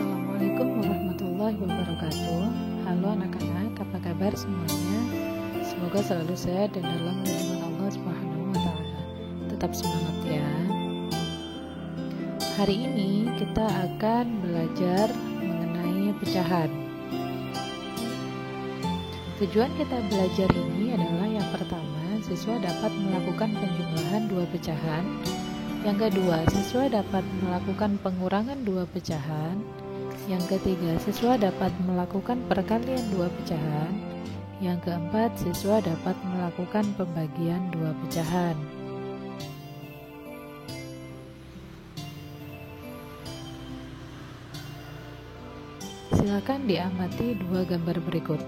Assalamualaikum warahmatullahi wabarakatuh. Halo anak-anak, apa kabar semuanya? Semoga selalu sehat dan dalam lindungan Allah Subhanahu wa Ta'ala. Tetap semangat ya. Hari ini kita akan belajar mengenai pecahan. Tujuan kita belajar ini adalah yang pertama, siswa dapat melakukan penjumlahan dua pecahan. Yang kedua, siswa dapat melakukan pengurangan dua pecahan. Yang ketiga, siswa dapat melakukan perkalian dua pecahan. Yang keempat, siswa dapat melakukan pembagian dua pecahan. Silakan diamati dua gambar berikut.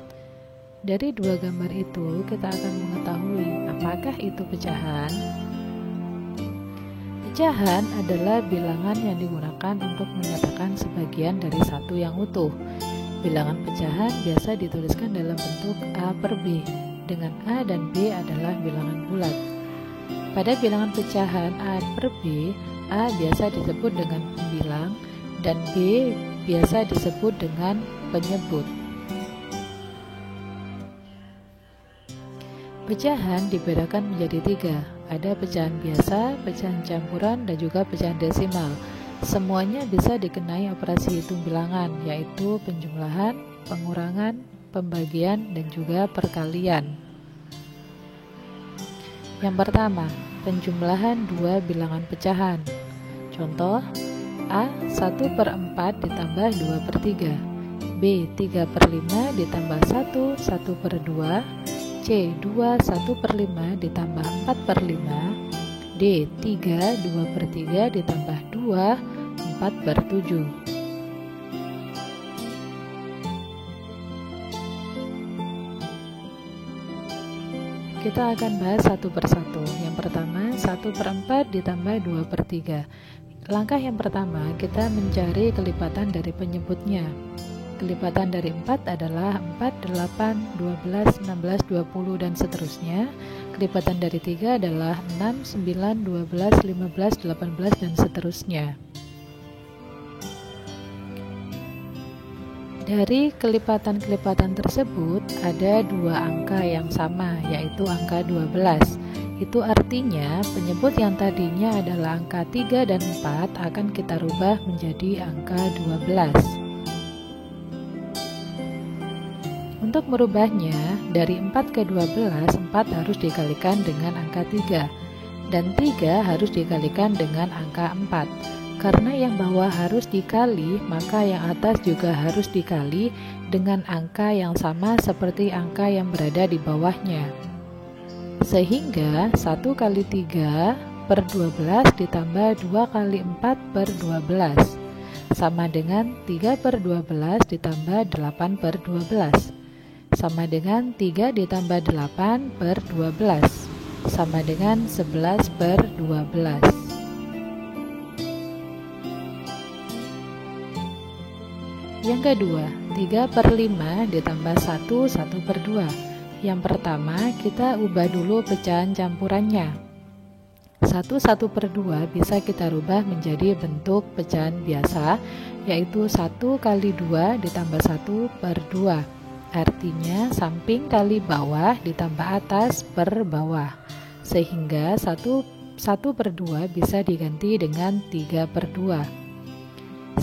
Dari dua gambar itu, kita akan mengetahui apakah itu pecahan. Pecahan adalah bilangan yang digunakan untuk menyatakan sebagian dari satu yang utuh. Bilangan pecahan biasa dituliskan dalam bentuk A per B, dengan A dan B adalah bilangan bulat. Pada bilangan pecahan A per B, A biasa disebut dengan pembilang dan B biasa disebut dengan penyebut. Pecahan dibedakan menjadi tiga. Ada pecahan biasa, pecahan campuran, dan juga pecahan desimal. Semuanya bisa dikenai operasi hitung bilangan, yaitu penjumlahan, pengurangan, pembagian, dan juga perkalian. Yang pertama, penjumlahan dua bilangan pecahan. Contoh, A 1/4 ditambah 2/3, B 3/5 ditambah 1/2, C 2 1/5 ditambah 4/5, D 3 2/3 ditambah 2 4/7. Kita akan bahas satu persatu. Yang pertama, 1/4 ditambah 2/3. Langkah yang pertama, kita mencari kelipatan dari penyebutnya. Kelipatan dari 4 adalah 4, 8, 12, 16, 20, dan seterusnya. Kelipatan dari 3 adalah 6, 9, 12, 15, 18, dan seterusnya. Dari kelipatan-kelipatan tersebut, ada dua angka yang sama, yaitu angka 12. Itu artinya penyebut yang tadinya adalah angka 3 dan 4 akan kita rubah menjadi angka 12. Untuk merubahnya, dari 4 ke 12, 4 harus dikalikan dengan angka 3, dan 3 harus dikalikan dengan angka 4. Karena yang bawah harus dikali, maka yang atas juga harus dikali dengan angka yang sama seperti angka yang berada di bawahnya. Sehingga 1 kali 3 per 12 ditambah 2 kali 4 per 12, sama dengan 3 per 12 ditambah 8 per 12. Sama dengan 3 ditambah 8 per 12, sama dengan 11 per 12. Yang kedua, 3 per 5 ditambah 1, 1 per 2. Yang pertama, kita ubah dulu pecahan campurannya. 1 per 2 bisa kita rubah menjadi bentuk pecahan biasa, yaitu 1 kali 2 ditambah 1 per 2. Artinya samping kali bawah ditambah atas per bawah, sehingga 1 per 2 bisa diganti dengan 3 per 2.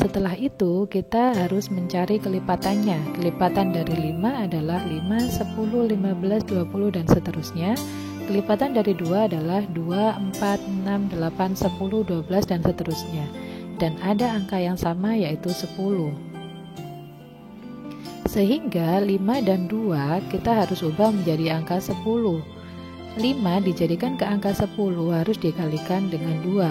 Setelah itu kita harus mencari kelipatannya. Kelipatan dari 5 adalah 5, 10, 15, 20, dan seterusnya. Kelipatan dari 2 adalah 2, 4, 6, 8, 10, 12, dan seterusnya. Dan ada angka yang sama, yaitu 10. Sehingga 5 dan 2 kita harus ubah menjadi angka 10. 5 dijadikan ke angka 10 harus dikalikan dengan 2.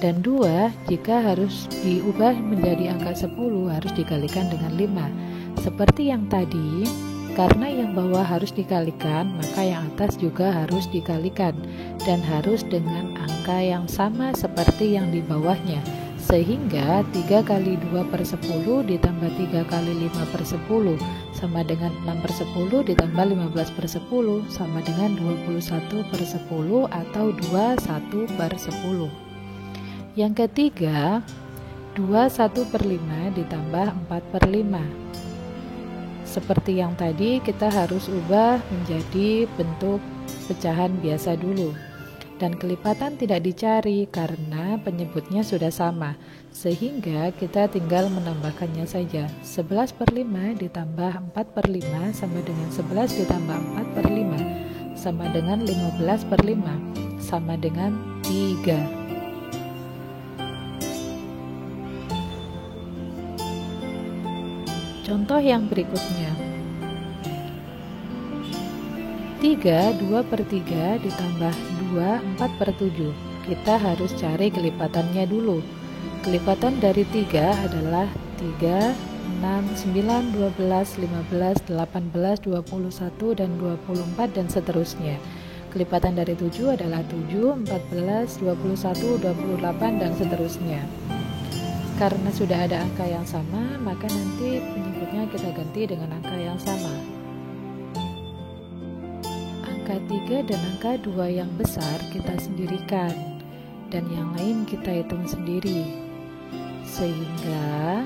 Dan 2 jika harus diubah menjadi angka 10 harus dikalikan dengan 5. Seperti yang tadi, karena yang bawah harus dikalikan, maka yang atas juga harus dikalikan. Dan harus dengan angka yang sama seperti yang di bawahnya. Sehingga 3 kali 2 per 10 ditambah 3 kali 5 per 10 sama dengan 6 per 10 ditambah 15 per 10 sama dengan 21 per 10 atau 21 per 10. Yang ketiga, 2 1/5 ditambah 4/5. Seperti yang tadi, kita harus ubah menjadi bentuk pecahan biasa dulu. Dan kelipatan tidak dicari karena penyebutnya sudah sama, sehingga kita tinggal menambahkannya saja. 11/5 ditambah 4/5 sama dengan 11 ditambah 4/5 sama dengan 15/5 sama dengan 3. Contoh yang berikutnya, 3 2/3 ditambah 2 4/7. Kita harus cari kelipatannya dulu. Kelipatan dari 3 adalah 3, 6, 9, 12, 15, 18, 21, dan 24, dan seterusnya. Kelipatan dari 7 adalah 7, 14, 21, 28, dan seterusnya. Karena sudah ada angka yang sama, maka nanti penyebutnya kita ganti dengan angka yang sama. Angka 3 dan angka 2 yang besar kita sendirikan, dan yang lain kita hitung sendiri. Sehingga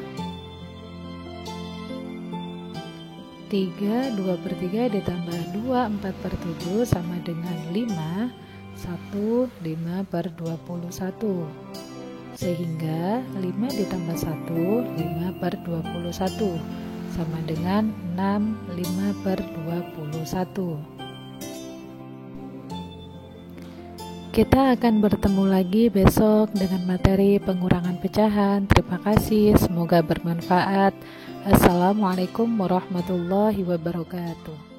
3 2/3 ditambah 2 4/7 sama dengan 5 1 5/21. Sehingga 5 ditambah 1 5/21 sama dengan 6 5/21. Kita akan bertemu lagi besok dengan materi pengurangan pecahan. Terima kasih, semoga bermanfaat. Assalamualaikum warahmatullahi wabarakatuh.